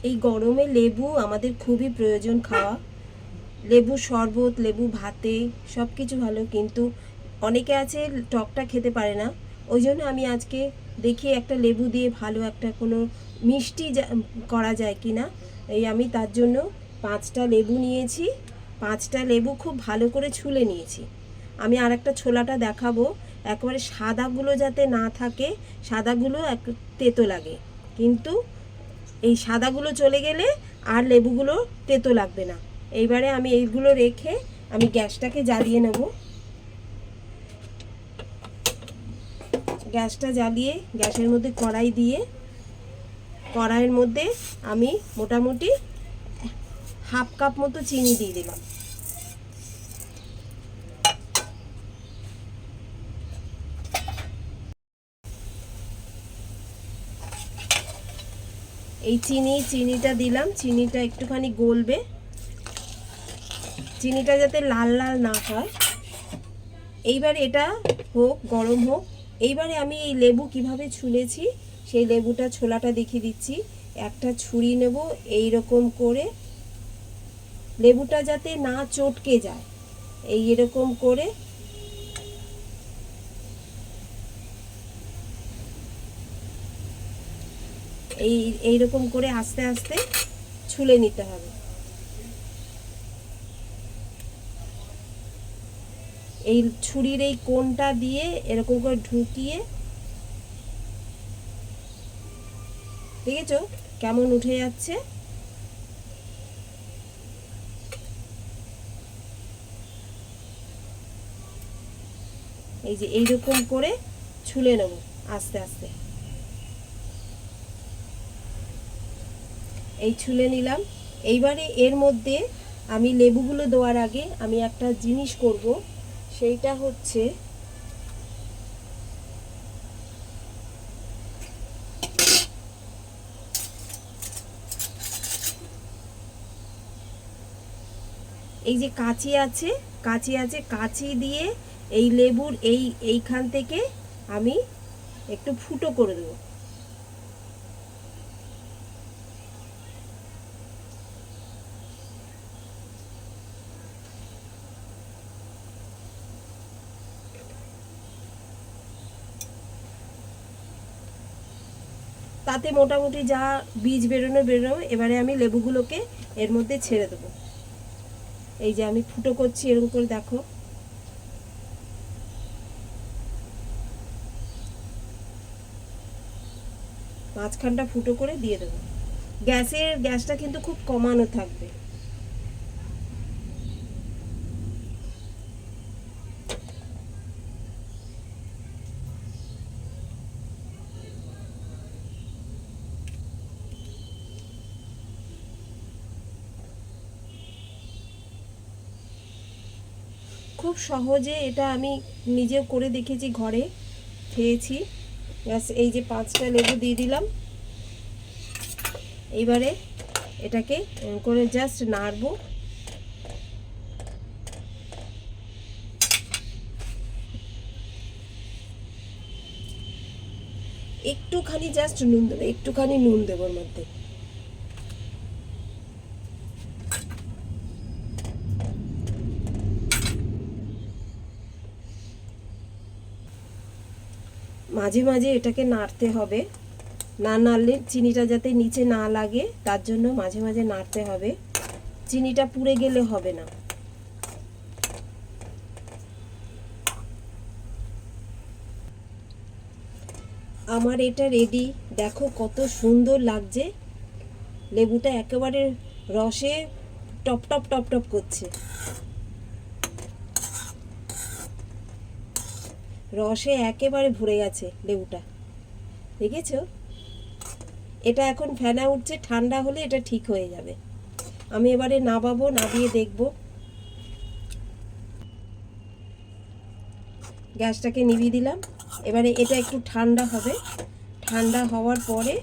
এই গরমে লেবু আমাদের খুবই প্রয়োজন খাওয়া। লেবু শরবত, লেবু ভাতে সব কিছু ভালো, কিন্তু অনেকে আছে টকটা খেতে পারে না। ওই জন্য আমি আজকে দেখি একটা লেবু দিয়ে ভালো একটা কোনো মিষ্টি করা যায় কি না। এই আমি তার জন্য 5টা লেবু নিয়েছি। 5টা লেবু খুব ভালো করে ছুলে নিয়েছি। আমি আর একটা ছোলাটা দেখাবো, একেবারে সাদাগুলো যাতে না থাকে, সাদাগুলো এক তেতো লাগে, কিন্তু এই সাদাগুলো চলে গেলে আর লেবুগুলো তেতো লাগবে না। এইবারে আমি এইগুলো রেখে আমি গ্যাসটাকে জ্বালিয়ে নেব। গ্যাসটা জ্বালিয়ে গ্যাসের মধ্যে কড়াই দিয়ে, কড়াইয়ের মধ্যে আমি মোটামুটি 1/2 কাপ মতো চিনি দিয়ে দিলাম। এই চিনিটা দিলাম, চিনিটা একটুখানি গলবে, চিনিটা যাতে লাল লাল না হয়। এইবার এটা হোক, গরম হোক। এইবারে আমি এই লেবু কিভাবে ছুলেছি সেই লেবুটা ছোলাটা দেখিয়ে দিচ্ছি। একটা ছুরি নেব, এই রকম করে লেবুটা যাতে না চটকে যায়, এই এরকম করে এইরকম করে আস্তে আস্তে ছুলে নিতে হবে। এই ছুরির এই কোণটা দিয়ে এরকম করে ঢুকিয়ে, দেখেছো কেমন উঠে যাচ্ছে। এই যে এইরকম করে ছুলে নেব আস্তে আস্তে। এই ছুলে নিলাম। এইবারে এর মধ্যে আমি লেবুগুলো দেওয়ার আগে আমি একটা জিনিস করব, সেইটা হচ্ছে এই যে কাঁচি দিয়ে এই লেবুর এইখান থেকে আমি একটু ফুটো করে দেবো। তাতে মোটামুটি যা বীজ বেরোনো। এবারে আমি লেবুগুলোকে এর মধ্যে ছেড়ে দেবো। এই যে আমি ফুটো করছি, এরকম করে দেখো। মাঝখানটা ফুটো করে দিয়ে দেবো। গ্যাসটা কিন্তু খুব কমানো থাকবে। খুব সহজে এটা আমি নিজে করে দেখেছি, ঘরে খেয়েছি। ব্যাস, এই যে 5টা লেবু দিয়ে দিলাম। এইবারে এটাকে করে জাস্ট নাড়বো। একটুখানি জাস্ট নুন দেবো, একটুখানি নুন দেবো ওর মধ্যে। মাঝে মাঝে এটাকে নাড়তে হবে, না নাড়লে চিনিটা যাতে নিচে না লাগে তার জন্য মাঝে মাঝে নাড়তে হবে। চিনিটা পুড়ে গেলে হবে না। আমার এটা রেডি। দেখো কত সুন্দর লাগছে, লেবুটা একেবারে রসে টপ টপ টপ টপ করছে, রসে একেবারে ভরে গেছে লেবুটা, দেখেছো? এটা এখন ফেনা উঠছে, ঠান্ডা হলে এটা ঠিক হয়ে যাবে। আমি এবারে নাবাবো, নাবিয়ে দেখব। গ্যাসটাকে নিভিয়ে দিলাম। এবারে এটা একটু ঠান্ডা হবে, ঠান্ডা হওয়ার পরে